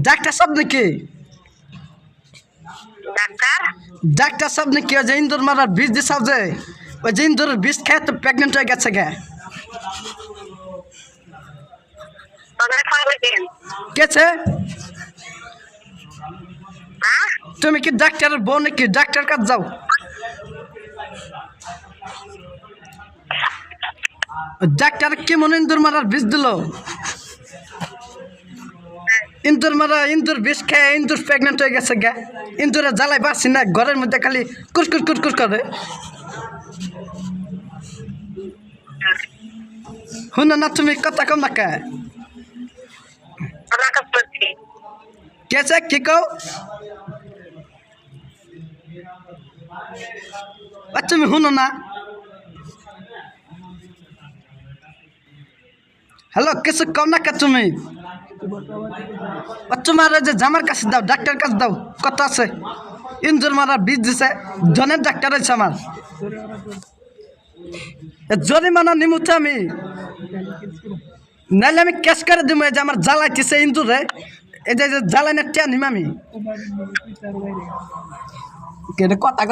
Doctor সাহেব নাকি? Doctor সাহেব নাকি? ওই যে ইন্দুর মারার বিষ দিছাও যে, ওই যে ইন্দুরের বিষ খেয়ে তো প্রেগনেন্ট হয়ে গেছে গে। কেছে? তুমি কি ডাক্তারের বউ নাকি? ডাক্তার কাজ যাও। ডাক্তার কেমন ইন্দুর মারার বিষ দিল? ইন্দুর মারা ইন্দুর বিষ খেয়ে ইন্দুর প্রেগনেন্ট হয়ে গেছে গে। ইন্দুরে জ্বালাই পারছি না, ঘরের মধ্যে খালি কুরকুর কুরকুর করে। শুনো না, তুমি কথা কম না কে? কেছে কি কও? তুমি শুনো না? হ্যালো, কিছু কম না কে তুমি? তোমার যে জামার কাছে দাও, ডাক্তার কাছে দাও, কত আছে? ইঞ্জুর মারার বীজ দিছে, জনের ডাক্তার হয়েছে আমার। জরিমানা নিমুতে আমি, নাহলে আমি ক্যাশ করে দিব। এই যে আমার জ্বালাইতেছে ইন্দুরে, এই যে জ্বালাইনের টিয়া নিম আমি। কথা